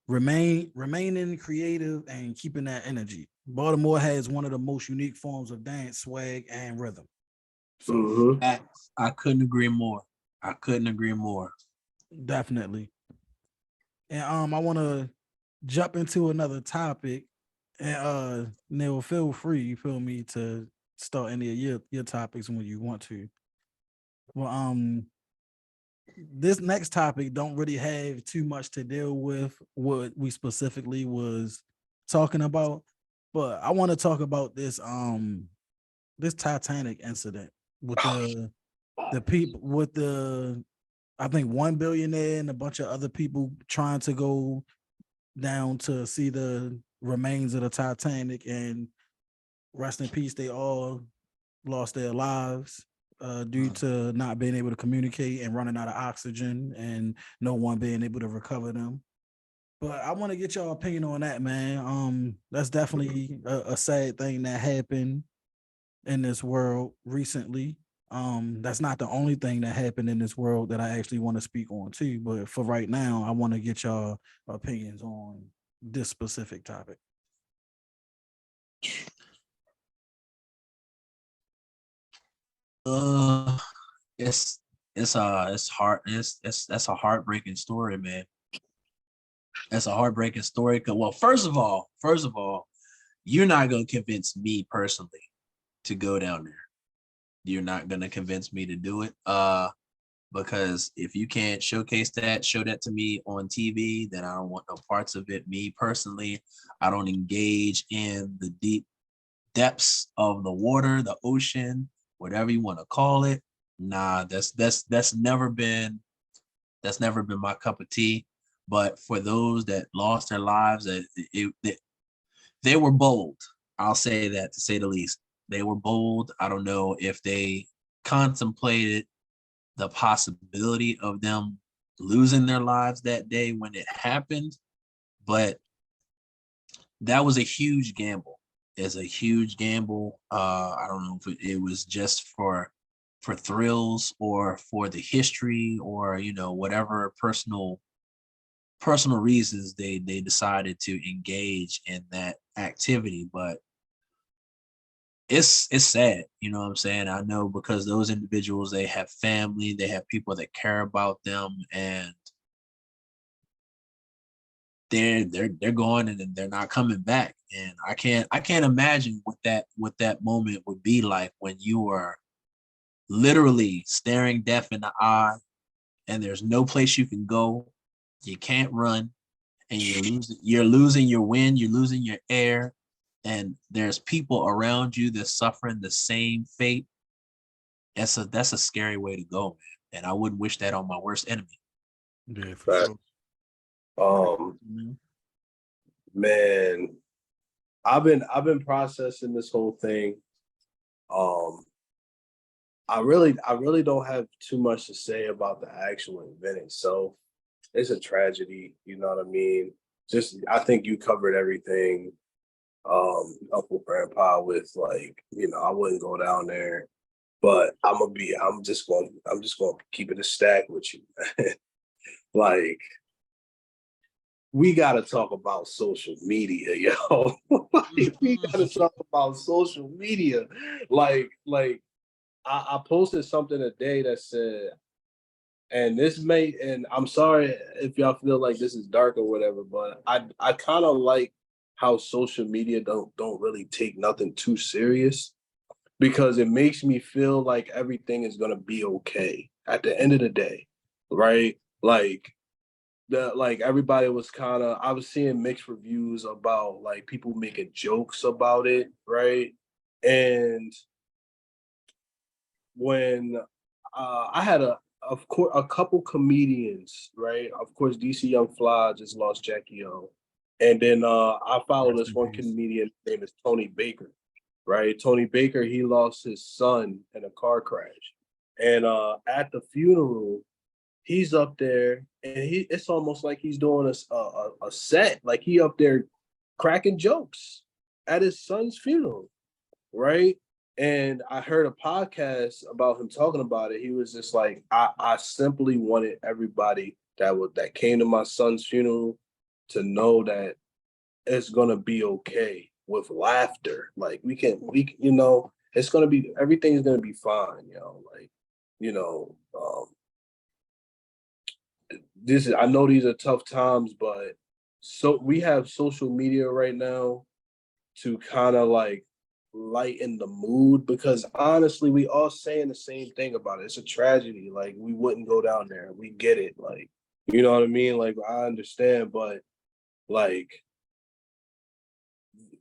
remaining creative and keeping that energy. Baltimore has one of the most unique forms of dance, swag, and rhythm. So Mm-hmm. I couldn't agree more. I couldn't agree more. definitely. And I want to jump into another topic. And Neil, feel free, you feel me, to start any of your topics when you want to. Well, this next topic don't really have too much to deal with what we specifically was talking about, but I want to talk about this Titanic incident with the people with the I think one billionaire and a bunch of other people trying to go down to see the remains of the Titanic, and rest in peace, they all lost their lives due to not being able to communicate and running out of oxygen and no one being able to recover them. But I want to get your opinion on that, man. That's definitely a sad thing that happened in this world recently. That's not the only thing that happened in this world that I actually want to speak on too. But for right now, I want to get your opinions on this specific topic. Uh, it's hard. It's That's a heartbreaking story, man. That's a heartbreaking story. Well, first of all, you're not gonna convince me personally to go down there. You're not gonna convince me to do it. Because if you can't show that to me on TV, then I don't want no parts of it. Me personally, I don't engage in the deep depths of the water, the ocean, whatever you want to call it. Nah, that's never been my cup of tea. But for those that lost their lives, they were bold. I'll say that, to say the least. They were bold. I don't know if they contemplated the possibility of them losing their lives that day when it happened, but that was a huge gamble. It's a huge gamble. I don't know if it was just for thrills or for the history, or whatever personal reasons they decided to engage in that activity. But it's sad, you know what I'm saying? I know, because those individuals, they have family, they have people that care about them, and they're going and they're not coming back. And I can't imagine what that moment would be like when you are literally staring death in the eye, and there's no place you can go, you can't run, and you're losing your wind, you're losing your air, and there's people around you that's suffering the same fate. That's a scary way to go, man. And I wouldn't wish that on my worst enemy. Yeah, for But sure. man, I've been processing this whole thing. Um, I really don't have too much to say about the actual event itself. It's a tragedy, you know what I mean? Just I think you covered everything, Uncle Grandpa, with, like, I wouldn't go down there. But I'm just gonna keep it a stack with you. Like, we gotta talk about social media, yo. Like, we gotta talk about social media. Like I posted something today that said, and I'm sorry if y'all feel like this is dark or whatever, but I kind of like how social media don't really take nothing too serious, because it makes me feel like everything is gonna be okay at the end of the day, right? Like everybody was kind of, I was seeing mixed reviews about, like, people making jokes about it, right? And when I had of course a couple comedians, right? Of course, DC Young Fly just lost Jackie O, and then I follow Rest this in one peace. comedian named is Tony Baker, right? Tony Baker, he lost his son in a car crash, and at the funeral, he's up there, and it's almost like he's doing a set, like he up there cracking jokes at his son's funeral, right? And I heard a podcast about him talking about it. He was just like, I simply wanted everybody that came to my son's funeral to know that it's gonna be okay with laughter. Like you know, it's gonna be everything's gonna be fine, Like, you know, this is I know these are tough times, but so we have social media right now to kind of like lighten the mood because honestly, we all saying the same thing about it. It's a tragedy. Like we wouldn't go down there. We get it. Like, you know what I mean? Like I understand, but like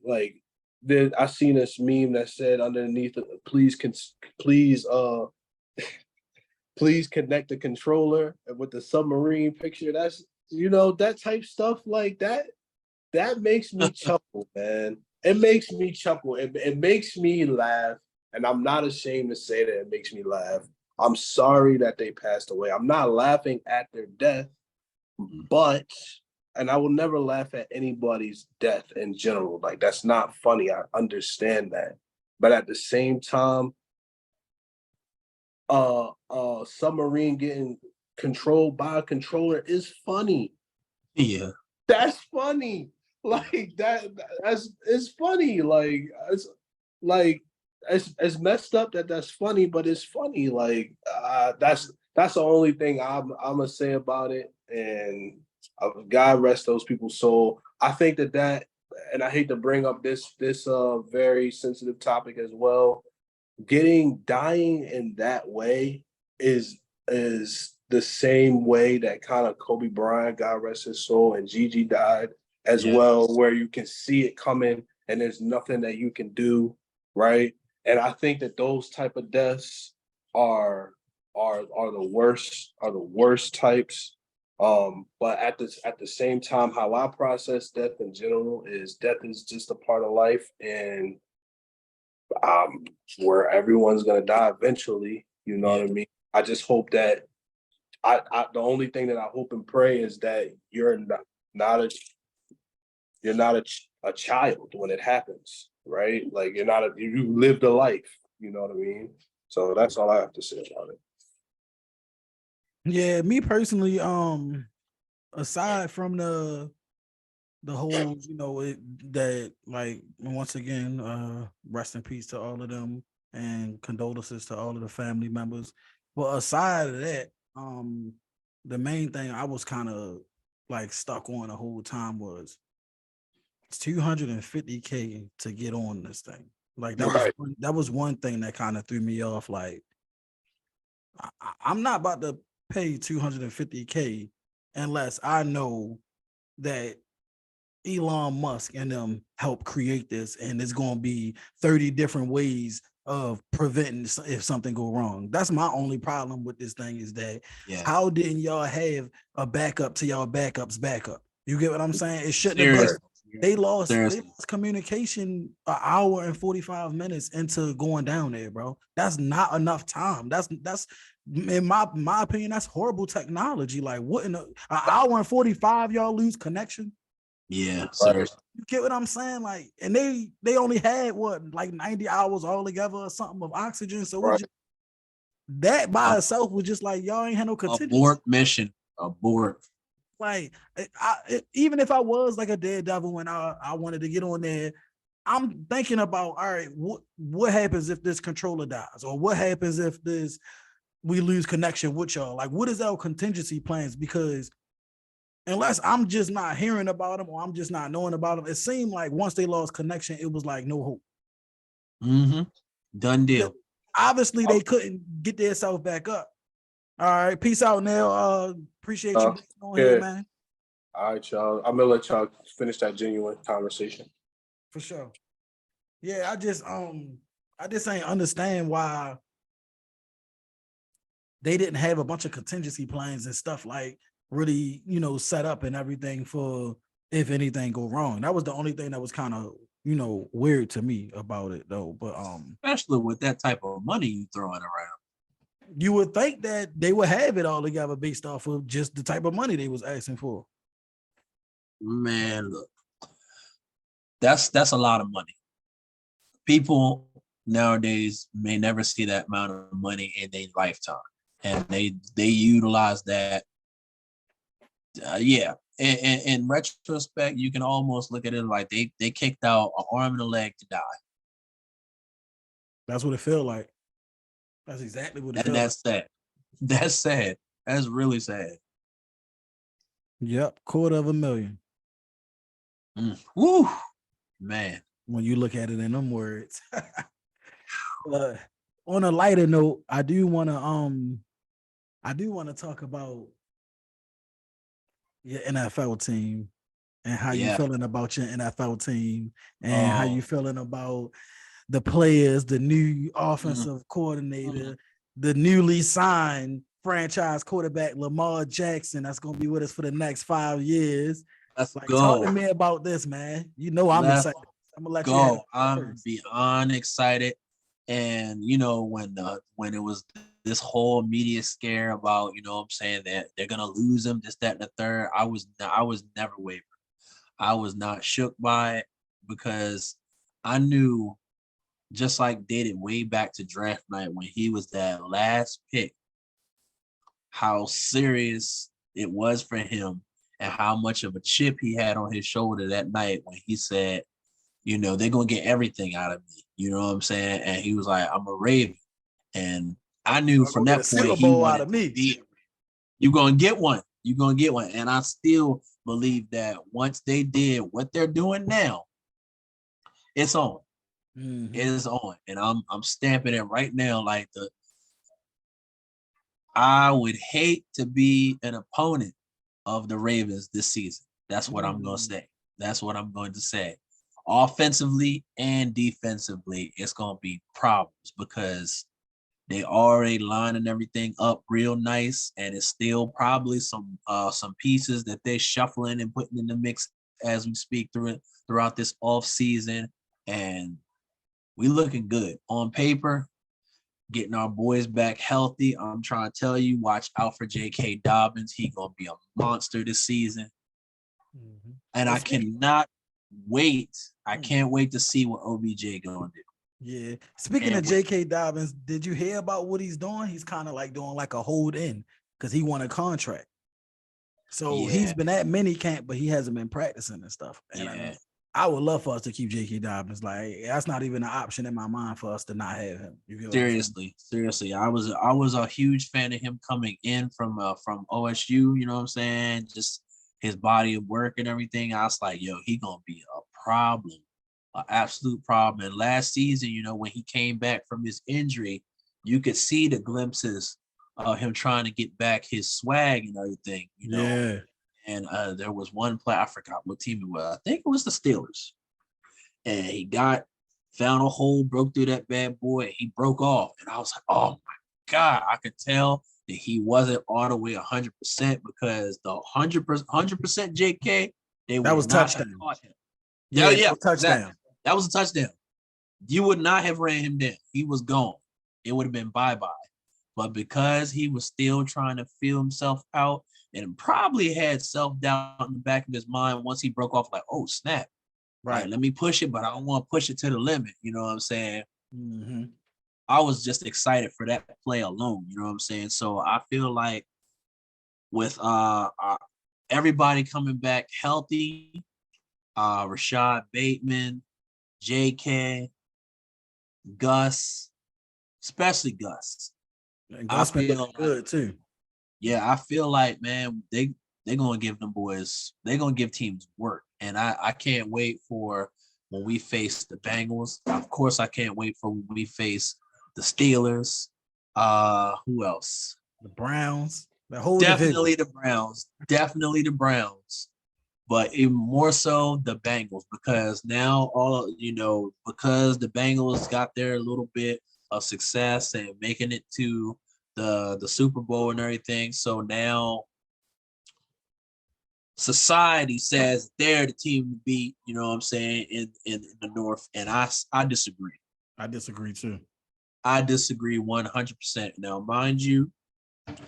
like there I seen this meme that said underneath it, please please connect the controller with the submarine picture. That's that type stuff like that. That makes me chuckle, man. It makes me chuckle. It makes me laugh. And I'm not ashamed to say that it makes me laugh. I'm sorry that they passed away. I'm not laughing at their death, but, and I will never laugh at anybody's death in general. Like, that's not funny. I understand that. But at the same time, submarine getting controlled by a controller is funny. Yeah. That's funny. Like that's it's funny. Like it's messed up that's funny, but it's funny. Like that's the only thing I'm gonna say about it. And God rest those people's soul. I think that and I hate to bring up this very sensitive topic as well. Dying in that way is the same way that kind of Kobe Bryant, God rest his soul, and Gigi died as well, where you can see it coming and there's nothing that you can do, right? And I think that those type of deaths are the worst types. But at the same time, how I process death in general is death is just a part of life, and where everyone's gonna die eventually. You know what I mean? I just hope that the only thing that I hope and pray is that you're not a child when it happens, right? Like you lived a life. You know what I mean? So that's all I have to say about it. Yeah, me personally, aside from the whole, that like once again, rest in peace to all of them and condolences to all of the family members. But aside of that, the main thing I was kind of like stuck on the whole time was it's $250K to get on this thing. Like that was one thing that kind of threw me off. Like I'm not about to pay $250K unless I know that Elon Musk and them help create this, and it's going to be 30 different ways of preventing if something go wrong. That's my only problem with this thing is that how didn't y'all have a backup to y'all backup's backup? You get what I'm saying? It shouldn't have been. They lost communication an hour and 45 minutes into going down there, bro. That's not enough time. That's in my opinion, that's horrible technology. Like what in an hour and 45 y'all lose connection? Yeah, seriously. You get what I'm saying? Like, and they only had like 90 hours all together or something of oxygen. So that by itself was just like y'all ain't had no contingency. Abort mission. Abort. Like, even if I was like a daredevil and I wanted to get on there, I'm thinking about, all right, what happens if this controller dies, or what happens if we lose connection with y'all? Like, what is our contingency plans? Because unless I'm just not hearing about them or I'm just not knowing about them, it seemed like once they lost connection, it was like no hope. Mm-hmm. Done deal. Obviously, they couldn't get themselves back up. All right, peace out, Neil. Appreciate you being on here, man. All right, y'all. I'm gonna let y'all finish that genuine conversation. For sure. Yeah, I just ain't understand why they didn't have a bunch of contingency plans and stuff like really, set up and everything for if anything go wrong. That was the only thing that was kind of, weird to me about it though. But especially with that type of money you throwing around. You would think that they would have it all together based off of just the type of money they was asking for. Man, look, that's a lot of money. People nowadays may never see that amount of money in their lifetime, and they utilize that Yeah. In retrospect, you can almost look at it like they kicked out an arm and a leg to die. That's what it felt like. That's exactly what it And felt like. that's sad. That's sad. That's really sad. Yep, $250,000. Woo, man. When you look at it in them words. uh, on a lighter note, I do want to talk about your NFL team and how you Yeah. feeling about your NFL team and how Oh, you feeling about the players, the new mm, offensive mm. coordinator, the newly signed franchise quarterback Lamar Jackson that's going to be with us for the next 5 years. Let's Like, talk to go. me about this, man. You know I'm Let's excited. I'm gonna let you have go. it I'm first. beyond excited. And when it was this whole media scare about, what I'm saying, that they're gonna lose him, this, that, and the third, I was never wavered. I was not shook by it because I knew, just like dated way back to draft night when he was that last pick, how serious it was for him and how much of a chip he had on his shoulder that night when he said, they're gonna get everything out of me. You know what I'm saying? And he was like, I'm a Raven. And I knew Y'all from gonna get a that point Super he Bowl out wanted of to me. be. You're gonna get one. You're gonna get one. And I still believe that once they did what they're doing now, it's on. Mm-hmm. It is on. And I'm stamping it right now. Like, I would hate to be an opponent of the Ravens this season. That's what I'm gonna say. That's what I'm going to say. Offensively and defensively, it's gonna be problems because they already lining everything up real nice, and it's still probably some pieces that they're shuffling and putting in the mix as we speak throughout this off season. And we looking good on paper, getting our boys back healthy. I'm trying to tell you, watch out for J.K. Dobbins. He gonna be a monster this season, and Well, I cannot wait. I can't wait to see what OBJ gonna do. Yeah. Speaking of J.K. Dobbins, did you hear about what he's doing? He's kind of like doing like a hold in because he won a contract. So he's been at mini camp, but he hasn't been practicing and stuff. And I would love for us to keep J.K. Dobbins. Like, that's not even an option in my mind for us to not have him. Seriously. I was a huge fan of him coming in from OSU. You know what I'm saying? Just his body of work and everything. I was like, yo, he gonna be a problem, an absolute problem. And last season, when he came back from his injury, you could see the glimpses of him trying to get back his swag and everything. And there was one play, I forgot what team it was. I think it was the Steelers. And he found a hole, broke through that bad boy. He broke off. And I was like, oh my God, I could tell that he wasn't all the way 100% because the 100% JK, that was touchdown. Him. Yeah, that was touchdown. Exactly. That was a touchdown. You would not have ran him down. He was gone. It would have been bye-bye. But because he was still trying to feel himself out and probably had self-doubt in the back of his mind once he broke off, like, oh, snap. Right. Like, let me push it, but I don't want to push it to the limit. You know what I'm saying? Mm-hmm. I was just excited for that play alone. You know what I'm saying? So I feel like with everybody coming back healthy, Rashad Bateman, JK, Gus, especially Gus. And Gus been looking good too. Yeah, I feel like, man, they're gonna give them boys, they're gonna give teams work. And I can't wait for when we face the Bengals. Of course, I can't wait for when we face the Steelers. Who else? The Browns. The whole Definitely division. Definitely the Browns. But even more so the Bengals, because now because the Bengals got their little bit of success and making it to the Super Bowl and everything. So now society says they're the team to beat, you know what I'm saying, in the North. And I disagree. I disagree too. I disagree 100%. Now, mind you,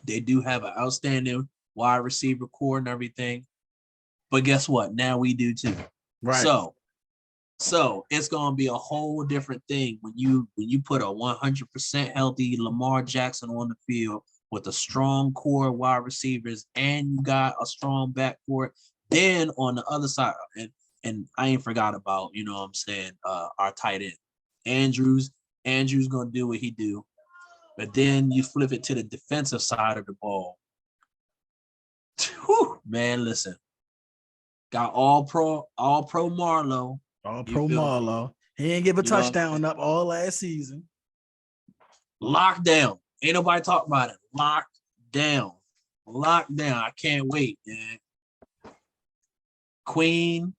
they do have an outstanding wide receiver core and everything. But guess what? Now we do too. Right. So it's gonna be a whole different thing when you put a 100% healthy Lamar Jackson on the field with a strong core of wide receivers, and you got a strong backcourt. Then on the other side, and I ain't forgot about, you know what I'm saying, our tight end. Andrews gonna do what he do. But then you flip it to the defensive side of the ball. Whew, man, listen. Got all pro Marlowe. All You pro feel me? Marlowe. He ain't give a You know what I'm touchdown saying? up all last season. Lockdown. Ain't nobody talking about it. Locked down. I can't wait, man. Queen.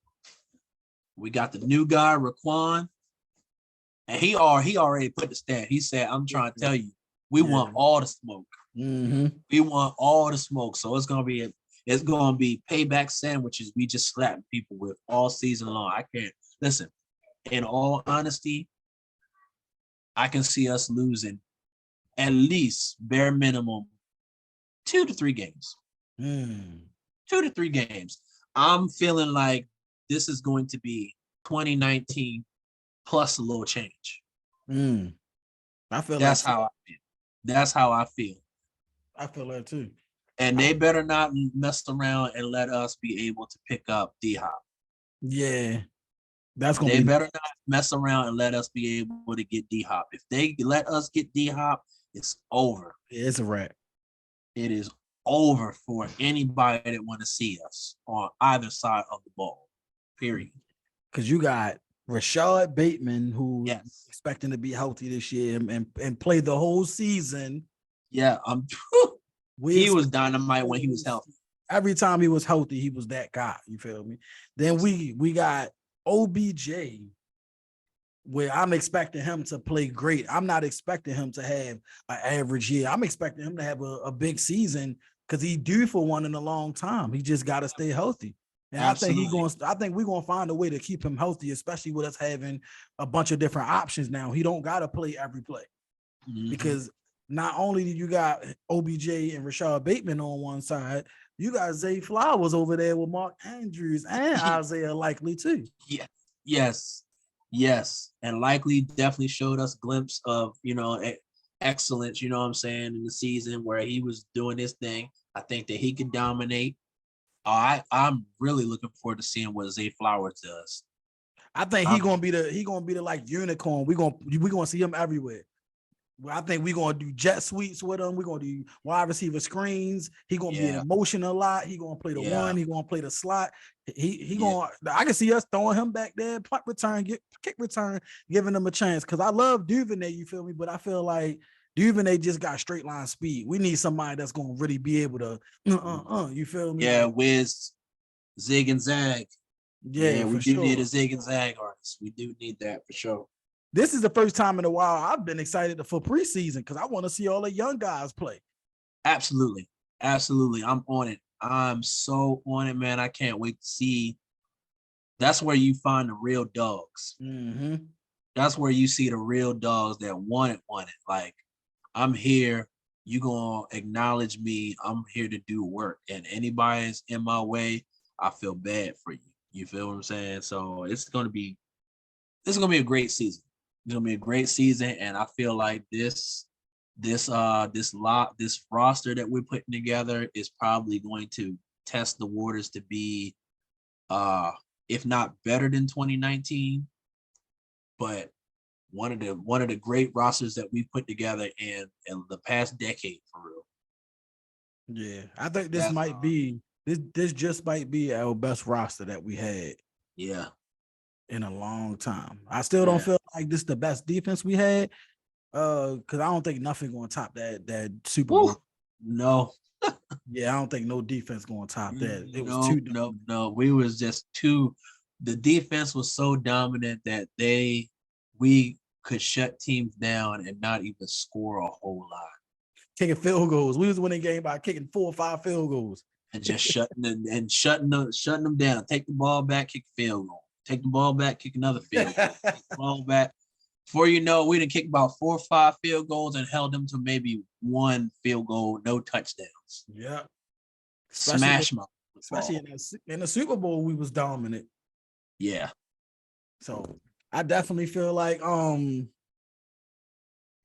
We got the new guy, Raquan. And he already put the stand. He said, I'm trying to tell you, we want all the smoke. Mm-hmm. We want all the smoke. So it's gonna be payback sandwiches we just slap people with all season long. I can't listen. In all honesty, I can see us losing at least bare minimum 2 to 3 games. 2 to 3 games. I'm feeling like this is going to be 2019 plus a little change. I feel That's like how I feel. That's how I feel. I feel that too. And they better not mess around and let us be able to pick up D-Hop. Yeah. That's gonna They be better not mess around and let us be able to get D-Hop. If they let us get D-Hop, it's over. it's a wrap. It is over for anybody that want to see us on either side of the ball. Period. Because you got Rashad Bateman, who's Yes. expecting to be healthy this year and play the whole season. Yeah, he was dynamite when he was healthy. Every time he was healthy, he was that guy. You feel me? Then we got OBJ, where I'm expecting him to play great. I'm not expecting him to have an average year. I'm expecting him to have a big season because he's due for one in a long time. He just got to stay healthy. And Absolutely. I think we're gonna find a way to keep him healthy, especially with us having a bunch of different options now. He don't gotta play every play. Because not only did you got OBJ and Rashad Bateman on one side, you got Zay Flowers over there with Mark Andrews and Isaiah Likely too. Yes. And Likely definitely showed us a glimpse of, excellence, you know what I'm saying, in the season where he was doing his thing. I think that he could dominate. I'm really looking forward to seeing what Zay Flowers does. I think he gonna be the like unicorn. We gonna see him everywhere. I think we're gonna do jet sweeps with him. We're gonna do wide receiver screens. He gonna be in motion a lot. He gonna play the one. He gonna play the slot. He gonna. I can see us throwing him back there, punt return, kick return, giving him a chance. Because I love Duvernay. You feel me? But I feel like Duvernay just got straight line speed. We need somebody that's gonna really be able to. You feel me? Yeah, like, Wiz, zig and zag. Yeah, we for do sure. need a zig and zag artist. We do need that for sure. This is the first time in a while I've been excited for preseason because I want to see all the young guys play. Absolutely. I'm on it. I'm so on it, man. I can't wait to see. That's where you find the real dogs. That's where you see the real dogs that want it. Like, I'm here. You gonna acknowledge me. I'm here to do work. And anybody's in my way, I feel bad for you. You feel what I'm saying? So it's gonna be a great season. It's gonna be a great season, and I feel like this roster that we're putting together is probably going to test the waters to be, if not better than 2019, but one of the great rosters that we put together in the past decade, for real. Yeah, I think this just might be our best roster that we had. Yeah. In a long time. I still don't feel like this is the best defense we had. Because I don't think nothing gonna top that Super Bowl. No. Yeah, I don't think no defense gonna top that. It was no. We was just too. The defense was so dominant that we could shut teams down and not even score a whole lot. Kicking field goals. We was winning game by kicking 4 or 5 field goals. And just shutting them down. Take the ball back, kick field goal. Take the ball back, kick another field goal. Take the ball back. Before you know, we done kicked about 4 or 5 field goals and held them to maybe 1 field goal, no touchdowns. Yeah. Smash them. Especially in the Super Bowl, we was dominant. Yeah. So I definitely feel like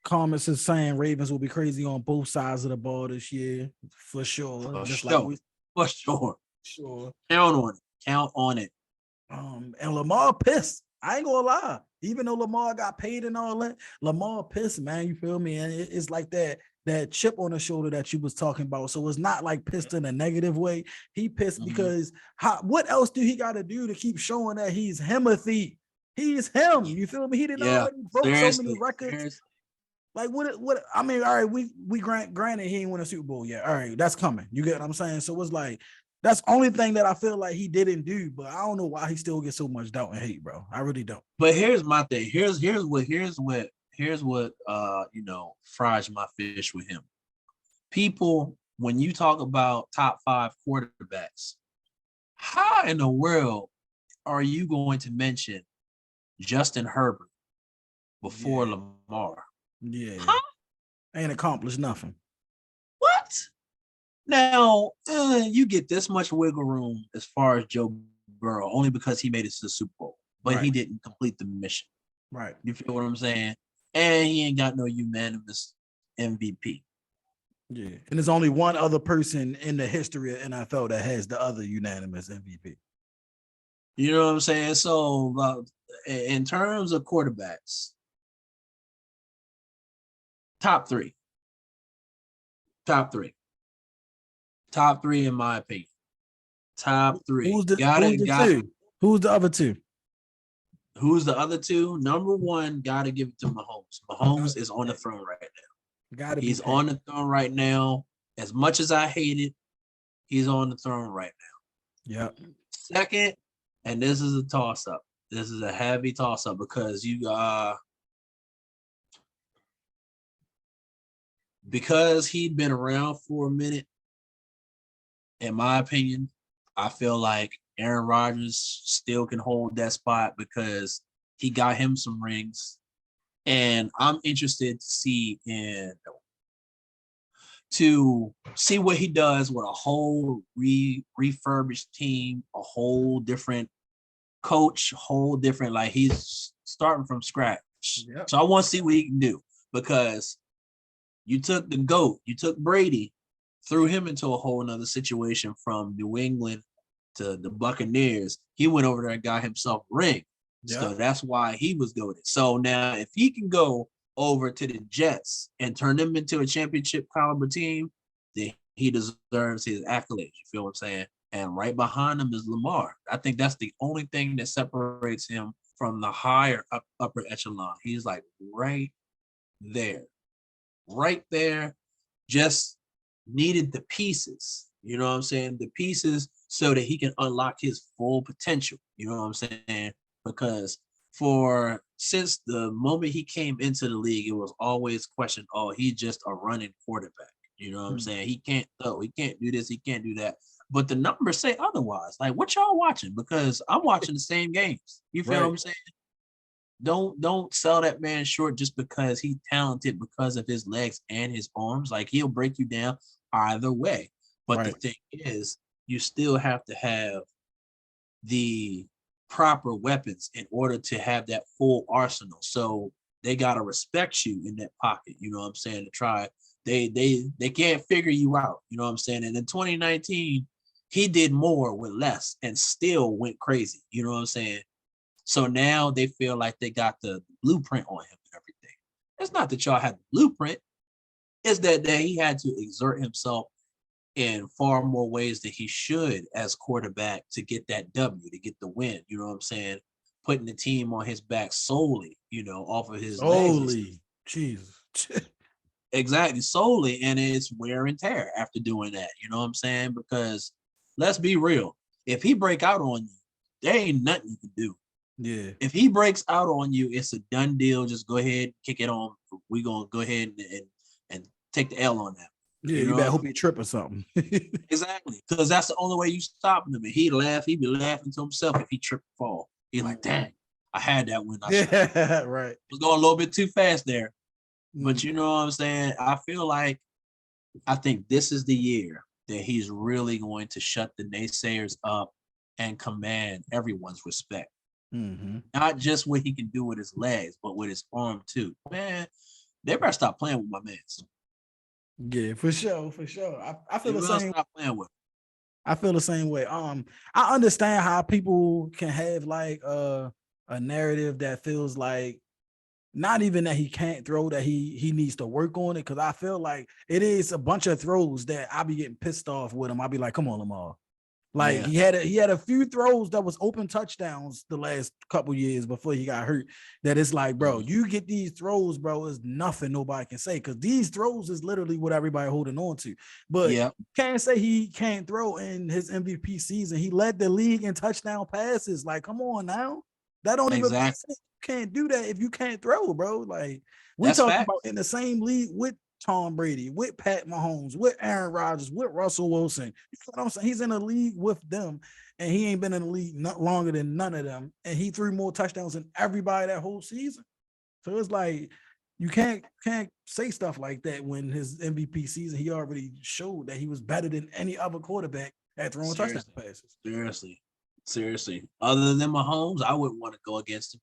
Comments is saying Ravens will be crazy on both sides of the ball this year for sure. For Just sure. like we For sure. sure. Count on it. Count on it. And Lamar pissed. I ain't gonna lie. Even though Lamar got paid and all that, Lamar pissed, man. You feel me? And it's like that chip on the shoulder that you was talking about. So it's not like pissed in a negative way. He pissed because what else do he got to do to keep showing that he's Himothy? He's him. You feel me? He didn't already broke so many records. Like what I mean, all right, we granted he ain't win a Super Bowl yet. All right, that's coming. You get what I'm saying? So it's like that's the only thing that I feel like he didn't do, but I don't know why he still gets so much doubt and hate, bro. I really don't. But here's my thing. Here's what fries my fish with him. People, when you talk about top 5 quarterbacks, how in the world are you going to mention Justin Herbert before Lamar? Yeah. Huh? Ain't accomplished nothing. What? Now, you get this much wiggle room as far as Joe Burrow, only because he made it to the Super Bowl, but he didn't complete the mission. Right. You feel what I'm saying? And he ain't got no unanimous MVP. Yeah. And there's only one other person in the history of NFL that has the other unanimous MVP. You know what I'm saying? So, in terms of quarterbacks, top three in my opinion. Top 3. Who's the two? Who's the other two? Who's the other two? Number 1, gotta give it to Mahomes. Mahomes is on the throne right now. He's on the throne right now. As much as I hate it, he's on the throne right now. Yep. Second, and this is a toss-up. This is a heavy toss-up because because he'd been around for a minute. In my opinion, I feel like Aaron Rodgers still can hold that spot because he got him some rings. And I'm interested to see what he does with a whole refurbished team, a whole different coach, whole different, like he's starting from scratch. Yep. So I want to see what he can do because you took the GOAT, you took Brady, threw him into a whole nother situation from New England to the Buccaneers. He went over there and got himself a ring. Yep. So that's why he was goated. So now if he can go over to the Jets and turn them into a championship caliber team, then he deserves his accolades. You feel what I'm saying? And right behind him is Lamar. I think that's the only thing that separates him from the higher upper echelon. He's like right there. Just needed the pieces. You know what I'm saying? The pieces so that he can unlock his full potential. You know what I'm saying? Because since the moment he came into the league, it was always questioned, oh, he's just a running quarterback. You know what I'm saying? He can't throw, he can't do this, he can't do that. But the numbers say otherwise. Like, what y'all watching? Because I'm watching the same games. You feel what I'm saying? Don't sell that man short just because he's talented because of his legs and his arms. Like, he'll break you down either way. But the thing is, you still have to have the proper weapons in order to have that full arsenal. So they gotta respect you in that pocket. You know what I'm saying? To try, they can't figure you out. You know what I'm saying? And in 2019, he did more with less and still went crazy. You know what I'm saying? So now they feel like they got the blueprint on him and everything. It's not that y'all had the blueprint. It's that he had to exert himself in far more ways than he should as quarterback to get that W, to get the win. You know what I'm saying? Putting the team on his back solely, off of his legs. Jesus. Exactly, solely. And it's wear and tear after doing that. You know what I'm saying? Because let's be real. If he break out on you, there ain't nothing you can do. Yeah. If he breaks out on you, it's a done deal. Just go ahead, kick it on. We're going to go ahead and take the L on that. Yeah, you better hope he trip or something. Exactly. Because that's the only way you stop him. And he'd be laughing to himself if he tripped and fall. He's like, dang, I had that when I shot. Right. Was going a little bit too fast there. But you know what I'm saying? I think this is the year that he's really going to shut the naysayers up and command everyone's respect. Mm-hmm. Not just what he can do with his legs, but with his arm too. Man, they better stop playing with my mans. Yeah, for sure, for sure. I They feel the better same. stop playing with. I feel the same way. I understand how people can have like a narrative that feels like not even that he can't throw, that he needs to work on it. Cause I feel like it is a bunch of throws that I be getting pissed off with him. I'll be like, come on, Lamar. Like Yeah. he had a few throws that was open touchdowns the last couple years before he got hurt. That it's like, bro, you get these throws, bro, is nothing nobody can say because these throws is literally what everybody holding on to. But Yeah. can't say he can't throw in his MVP season. He led the league in touchdown passes. Like, come on now, that don't even make Exactly. sense. You can't do that if you can't throw, bro. Like we That's talking fact. about in the same league with Tom Brady, with Pat Mahomes, with Aaron Rodgers, with Russell Wilson. You know what I'm saying? He's in a league with them, and he ain't been in the league not longer than none of them. And he threw more touchdowns than everybody that whole season. So it's like you can't say stuff like that when his MVP season he already showed that he was better than any other quarterback at throwing touchdown passes. Seriously. Other than Mahomes, I wouldn't want to go against him.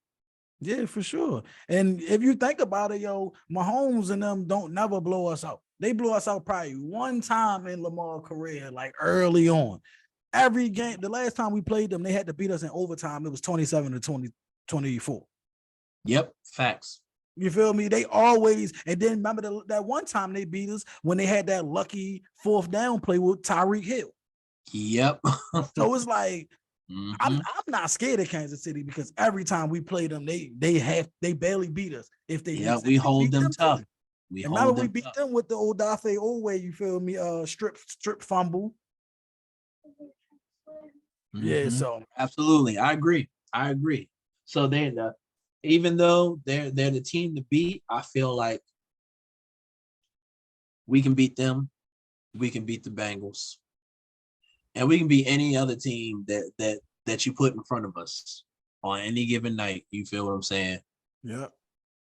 Yeah, for sure. And if you think about it, yo, Mahomes and them don't never blow us out. They blew us out probably one time in Lamar's career, like early on. Every game, the last time we played them, they had to beat us in overtime. It was 27 to 24. Yep, facts. You feel me? They always, and then remember that one time they beat us when they had that lucky fourth down play with Tyreek Hill. Yep. So it's like, I'm Mhm. not scared of Kansas City because every time we play them, they barely beat us. If they Yeah, need to, we and we hold beat them them tough. too. We And remember hold we them beat tough. them with the Odafe Oweh, you feel me? Strip fumble. Yeah, Mhm. so Absolutely. I agree. So they even though they're the team to beat, I feel like we can beat them. We can beat the Bengals. And we can beat any other team that you put in front of us on any given night. You feel what I'm saying? yeah.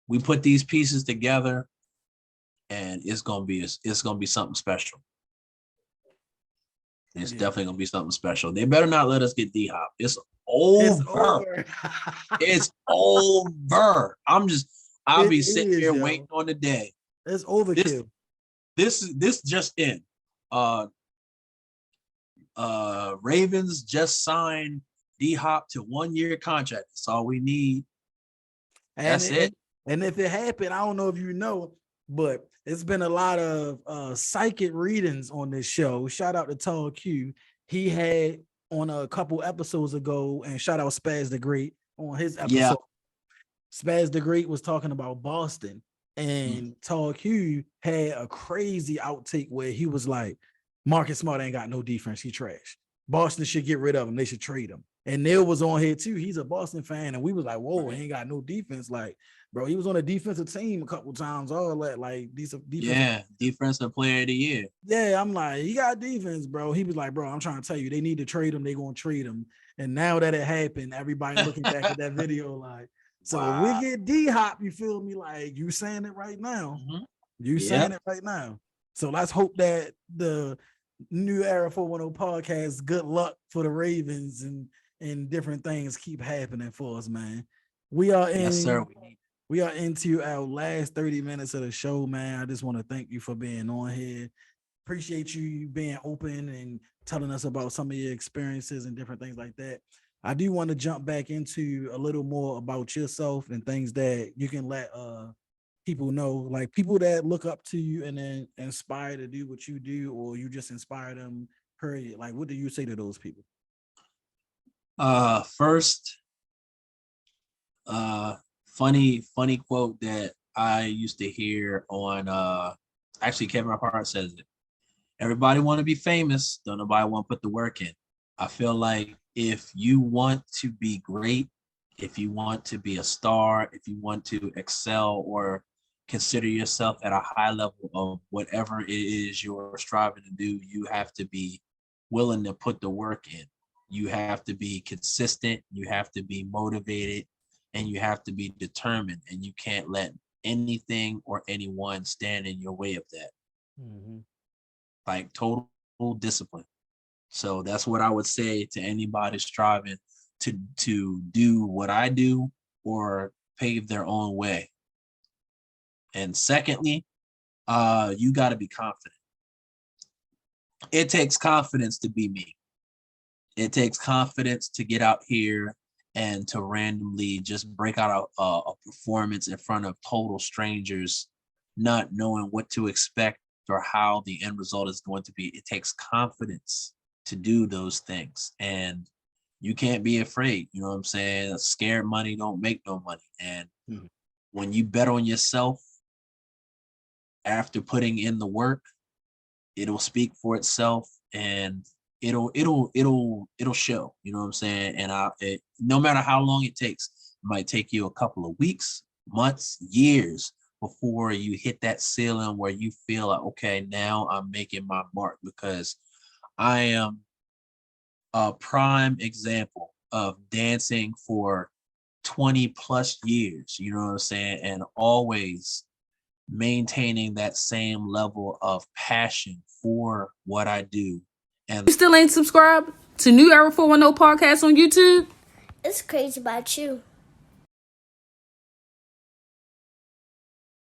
We put these pieces together, and it's gonna be something special. It's Yeah. definitely gonna be something special. They better not let us get D Hop. It's It's over. over. It's over. I'll It be sitting is, here yo. waiting on the day. It's This overkill. this just in. Ravens just signed D Hop to 1-year contract. That's all we need. And That's it. and if it happened, I don't know if you know, but it's been a lot of psychic readings on this show. Shout out to Tall Q. He had on a couple episodes ago, and shout out Spaz the Great on his Yeah. episode. Spaz the Great was talking about Boston, and Tall Q had a crazy outtake where he was like, Marcus Smart ain't got no defense. He trash. Boston should get rid of him. They should trade him. And Neil was on here too. He's a Boston fan. And we was like, whoa, he ain't got no defense. Like, bro, he was on a defensive team a couple times. All that, like, these defensive. Yeah. Defensive player of the year. Yeah, I'm like, he got defense, bro. He was like, bro, I'm trying to tell you, they need to trade him. They gonna trade him. And now that it happened, everybody looking back at that video, like, so if we Wow. get D Hop, you feel me? Like you saying it right now. Mhm. You saying it right now. So let's hope that the new era 410 podcast, good luck for the Ravens and different things keep happening for us, man. We are Yes, sir. we are into our last 30 minutes of the show, man. I just want to thank you for being on here. Appreciate you being open and telling us about some of your experiences and different things like that. I do want to jump back into a little more about yourself and things that you can let people know, like people that look up to you and then inspire to do what you do, or you just inspire them, period. Like, what do you say to those people? First, funny quote that I used to hear on actually Kevin Hart says it. Everybody want to be famous, don't nobody want to put the work in. I feel like if you want to be great, if you want to be a star, if you want to excel or consider yourself at a high level of whatever it is you're striving to do, you have to be willing to put the work in. You have to be consistent, you have to be motivated, and you have to be determined, and you can't let anything or anyone stand in your way of that. Mm-hmm. Like total discipline. So that's what I would say to anybody striving to do what I do or pave their own way. And secondly, you got to be confident. It takes confidence to be me. It takes confidence to get out here and to randomly just break out a performance in front of total strangers, not knowing what to expect or how the end result is going to be. It takes confidence to do those things. And you can't be afraid. You know what I'm saying? Scared money don't make no money. And when you bet on yourself after putting in the work, it'll speak for itself, and it'll show. You know what I'm saying? And no matter how long it takes, it might take you a couple of weeks, months, years before you hit that ceiling where you feel like, okay, now I'm making my mark, because I am a prime example of dancing for 20 plus years, you know what I'm saying? And always maintaining that same level of passion for what I do. And you still ain't subscribed to New Era 410 podcast on YouTube? It's crazy about you.